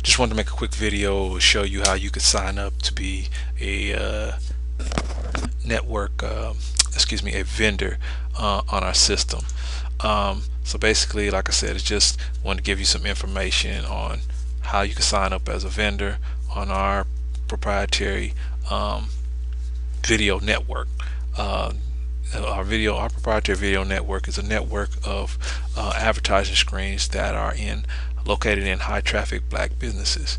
just wanted to make a quick video show you how you could sign up to be a network a vendor on our system. So basically, like I said, it's just want to give you some information on how you can sign up as a vendor on our proprietary video network. uh, our proprietary video network is a network of advertising screens that are located in high traffic black businesses.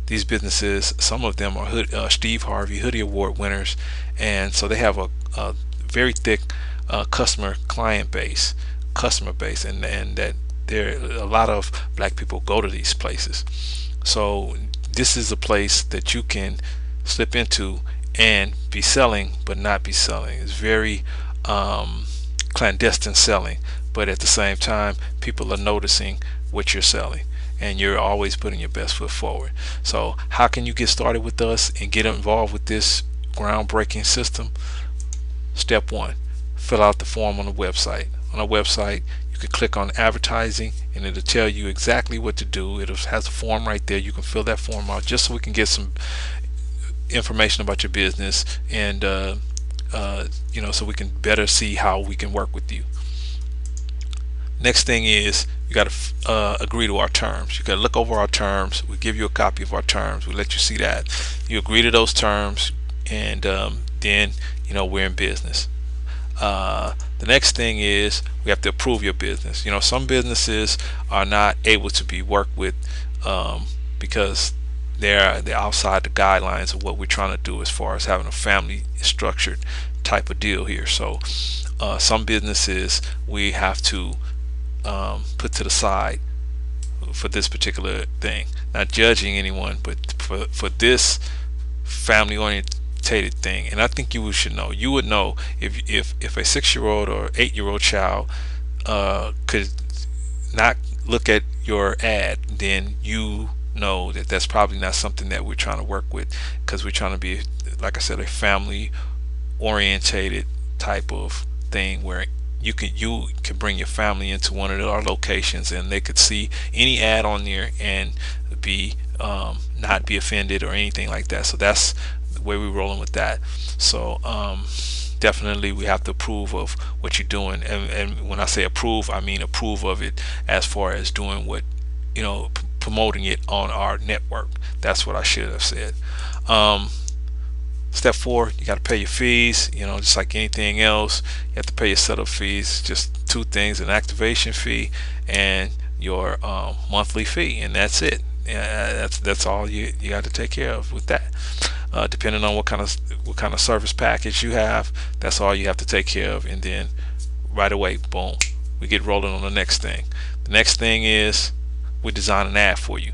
These businesses, some of them are Steve Harvey Hoodie Award winners, and so they have a very thick customer base, and that there a lot of black people go to these places. So this is a place that you can slip into and be selling but not be selling. It's very clandestine selling, but at the same time people are noticing what you're selling, and you're always putting your best foot forward. So how can you get started with us and get involved with this groundbreaking system? Step one, fill out the form on the website. On our website, you can click on advertising and it'll tell you exactly what to do. It has a form right there. You can fill that form out just so we can get some information about your business, and so we can better see how we can work with you. Next thing is you got to agree to our terms. You got to look over our terms. We give you a copy of our terms. We let you see that. You agree to those terms, and then we're in business. The next thing is we have to approve your business. Some businesses are not able to be worked with because they're outside the guidelines of what we're trying to do as far as having a family structured type of deal here. So some businesses we have to put to the side for this particular thing. Not judging anyone, but for this family oriented thing, and I think you should know. You would know if a 6-year-old or 8-year-old child could not look at your ad, then you know that that's probably not something that we're trying to work with, because we're trying to be, like I said, a family orientated type of thing where you can bring your family into one of our locations and they could see any ad on there and be not be offended or anything like that. So that's the way we're rolling with that. So definitely we have to approve of what you're doing, and when I say approve, I mean approve of it as far as doing what promoting it on our network. That's what I should have said. Step 4, you got to pay your fees. Just like anything else, you have to pay your setup fees. Just 2 things: an activation fee and your monthly fee, and that's it. That's all you got to take care of with that. Depending on what kind of service package you have, that's all you have to take care of, and then right away, boom, we get rolling on the next thing. The next thing is we design an ad for you,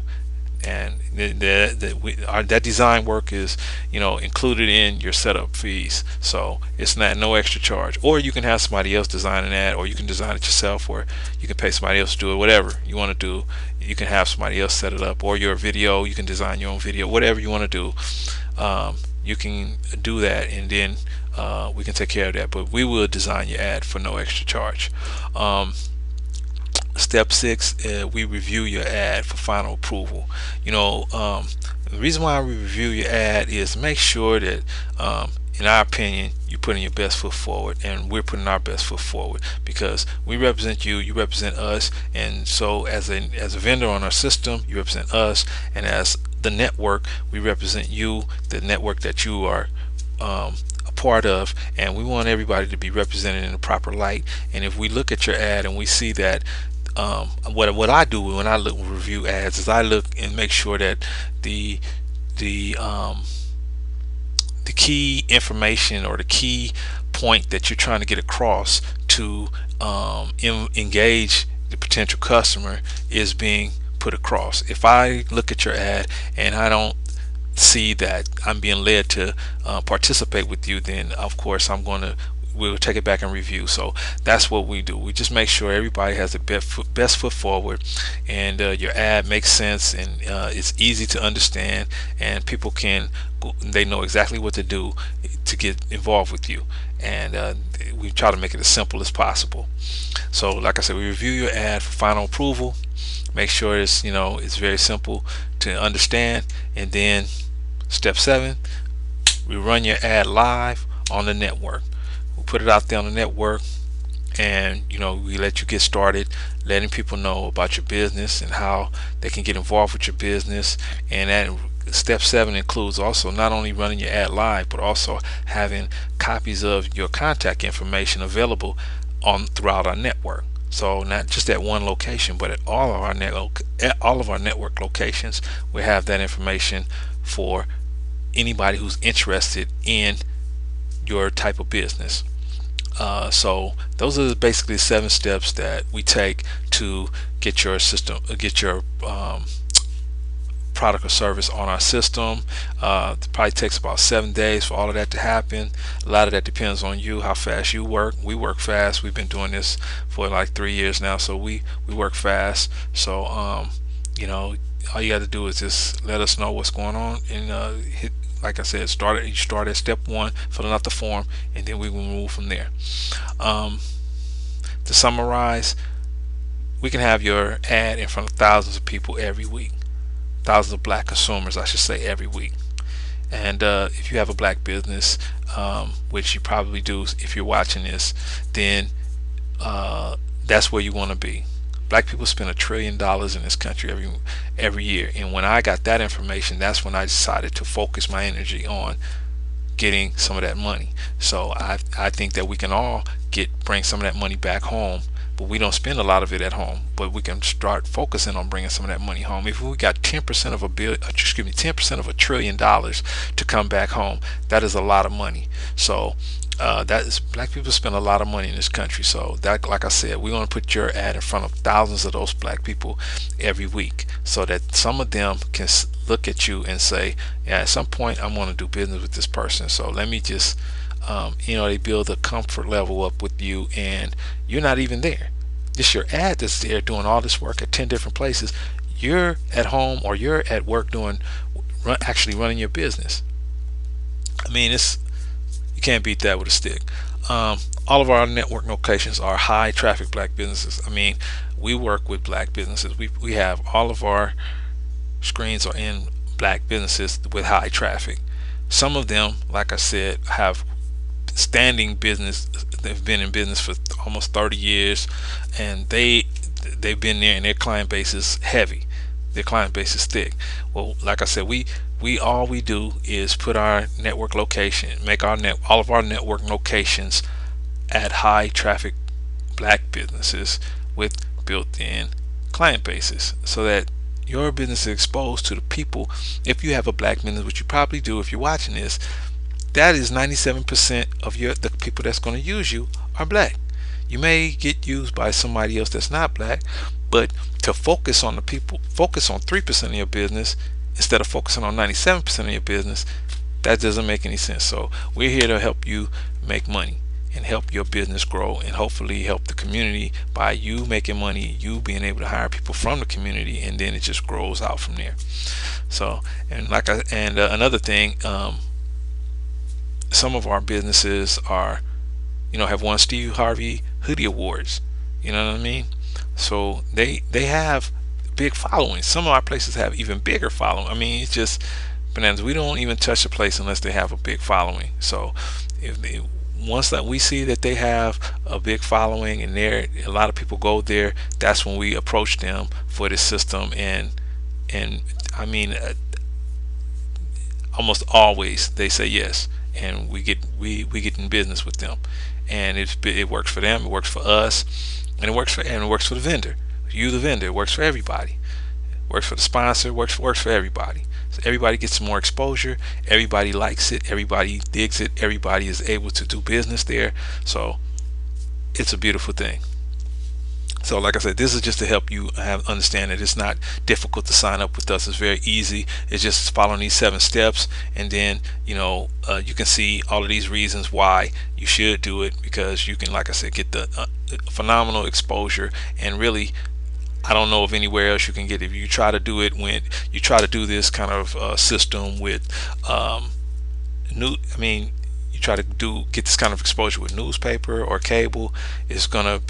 and that design work is included in your setup fees, so it's no extra charge. Or you can have somebody else design an ad, or you can design it yourself, or you can pay somebody else to do it. Whatever you want to do, you can have somebody else set it up. Or your video, you can design your own video. Whatever you want to do, you can do that, and then we can take care of that. But we will design your ad for no extra charge. Step 6, we review your ad for final approval. The reason why we review your ad is to make sure that, in our opinion, you're putting your best foot forward, and we're putting our best foot forward, because we represent you, you represent us, and so as a vendor on our system, you represent us, and as the network, we represent you, the network that you are a part of, and we want everybody to be represented in the proper light. And if we look at your ad and we see that, what I do when I review ads is I look and make sure that the key information or the key point that you're trying to get across to engage the potential customer is being put across. If I look at your ad and I don't see that I'm being led to participate with you, then of course I'm going to we'll take it back and review. So that's what we do. We just make sure everybody has the best foot forward, and your ad makes sense, and it's easy to understand, and people they know exactly what to do to get involved with you. And we try to make it as simple as possible. So like I said, we review your ad for final approval, make sure it's very simple to understand, and then step 7, we run your ad live on the network. We put it out there on the network, and we let you get started letting people know about your business and how they can get involved with your business. And that step 7 includes also not only running your ad live, but also having copies of your contact information available throughout our network. So not just at one location, but at all of our network locations, we have that information for anybody who's interested in your type of business. So those are basically 7 steps that we take to get your product or service on our system. It probably takes about 7 days for all of that to happen. A lot of that depends on you, how fast you work. We work fast. We've been doing this for like 3 years now, so we work fast. So all you got to do is just let us know what's going on, and like I said, you start at step 1, filling out the form, and then we will move from there. To summarize, we can have your ad in front of thousands of people every week. Thousands of black consumers, I should say, every week. And if you have a black business, which you probably do if you're watching this, then that's where you want to be. Black people spend $1 trillion in this country every year, and when I got that information, that's when I decided to focus my energy on getting some of that money. So I think that we can all bring some of that money back home, but we don't spend a lot of it at home. But we can start focusing on bringing some of that money home. If we got 10% of $10% of $1 trillion to come back home, that is a lot of money. So black people spend a lot of money in this country. So that, like I said, we're going to put your ad in front of thousands of those black people every week, so that some of them can look at you and say, yeah, at some point I'm going to do business with this person. So let me just they build a comfort level up with you, and you're not even there. Just your ad that's there doing all this work at 10 different places. You're at home or you're at work actually running your business. I mean, you can't beat that with a stick. All of our network locations are high traffic black businesses. I mean, we work with black businesses. We have all of our screens are in black businesses with high traffic. Some of them, like I said, have standing business. They've been in business for almost 30 years, and they've been there, and their client base is heavy. Their client base is thick. Well, like I said, all we do is put our network location, make all of our network locations at high traffic black businesses with built-in client bases, so that your business is exposed to the people. If you have a black business, which you probably do if you're watching this, that is 97% of the people that's going to use you are black. You may get used by somebody else that's not black, but to focus on 3% of your business instead of focusing on 97% of your business, that doesn't make any sense. So we're here to help you make money and help your business grow, and hopefully help the community by you making money, you being able to hire people from the community, and then it just grows out from there. So, and another thing, some of our businesses have won Steve Harvey Hoodie Awards. You know what I mean? So they have big followings. Some of our places have even bigger following. I mean, it's just bananas. We don't even touch a place unless they have a big following. So once that we see that they have a big following and a lot of people go there, that's when we approach them for this system. And I mean, almost always they say yes, and we get in business with them, and it works for them, it works for us, and it works for the vendor. You, the vendor, it works for everybody. It works for the sponsor, it works for everybody. So everybody gets more exposure, everybody likes it, everybody digs it, everybody is able to do business there. So it's a beautiful thing. So like I said, this is just to help you understand that it's not difficult to sign up with us. It's very easy. It's just following these 7 steps, and then you can see all of these reasons why you should do it, because you can, like I said, get the phenomenal exposure. And really, I don't know of anywhere else you can get it. If you try to do it, when you try to do this kind of system with you try to get this kind of exposure with newspaper or cable, it's gonna,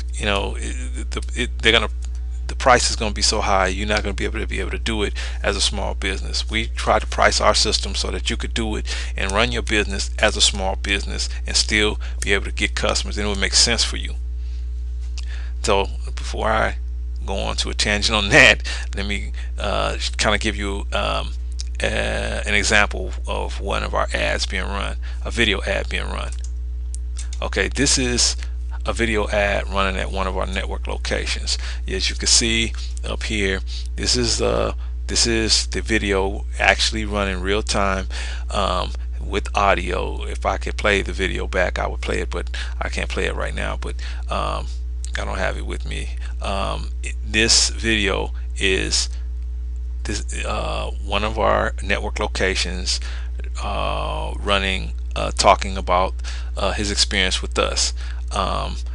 the price is gonna be so high, you're not gonna be able to do it as a small business. We try to price our system so that you could do it and run your business as a small business and still be able to get customers, and it would make sense for you. So before I go on to a tangent on that, let me kind of give you an example of one of our ads being run, a video ad being run. Okay, this is a video ad running at one of our network locations. As you can see up here, this is the video actually running real time with audio. If I could play the video back, I would play it, but I can't play it right now. But I don't have it with me. This video is one of our network locations running, talking about his experience with us.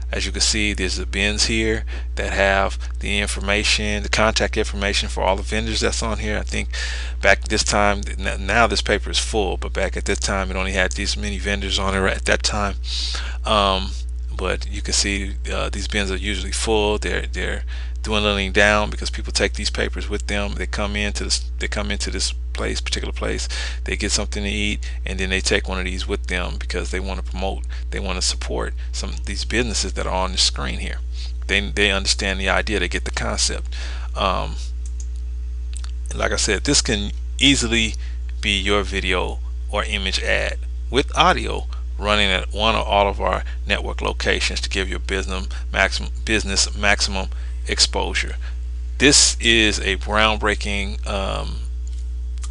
As you can see, there's the bins here that have the information, the contact information for all the vendors that's on here. I think back this time, now this paper is full, but back at this time it only had these many vendors on it at that time. But you can see these bins are usually full. They're dwindling down because people take these papers with them. They come into this particular place, they get something to eat, and then they take one of these with them because they want to promote, they want to support some of these businesses that are on the screen here. They understand the idea, they get the concept. Like I said, this can easily be your video or image ad with audio running at one or all of our network locations to give your business maximum exposure. This is a groundbreaking,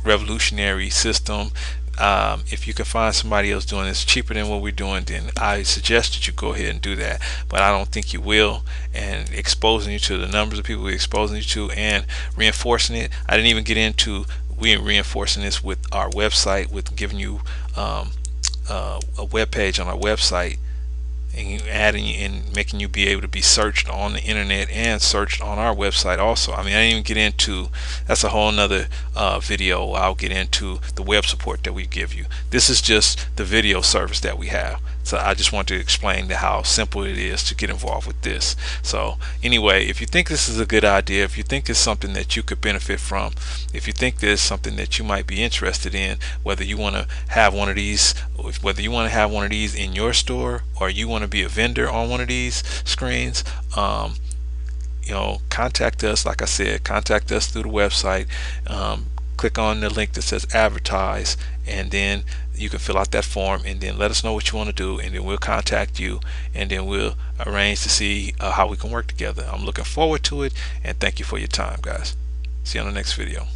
revolutionary system. If you can find somebody else doing this cheaper than what we're doing, then I suggest that you go ahead and do that, but I don't think you will. And exposing you to the numbers of people we're exposing you to and reinforcing it, I didn't even get into reinforcing this with our website, with giving you a web page on our website, and adding and making you be able to be searched on the internet and searched on our website also. I mean, I didn't even get into, that's a whole nother video. I'll get into the web support that we give you. This is just the video service that we have. So I just want to explain how simple it is to get involved with this. So anyway, if you think this is a good idea, if you think it's something that you could benefit from, if you think there's something that you might be interested in, whether you want to have one of these, in your store, or you want to be a vendor on one of these screens, contact us. Like I said, contact us through the website. Click on the link that says advertise, and then you can fill out that form, and then let us know what you want to do, and then we'll contact you, and then we'll arrange to see how we can work together. I'm looking forward to it, and thank you for your time, guys. See you on the next video.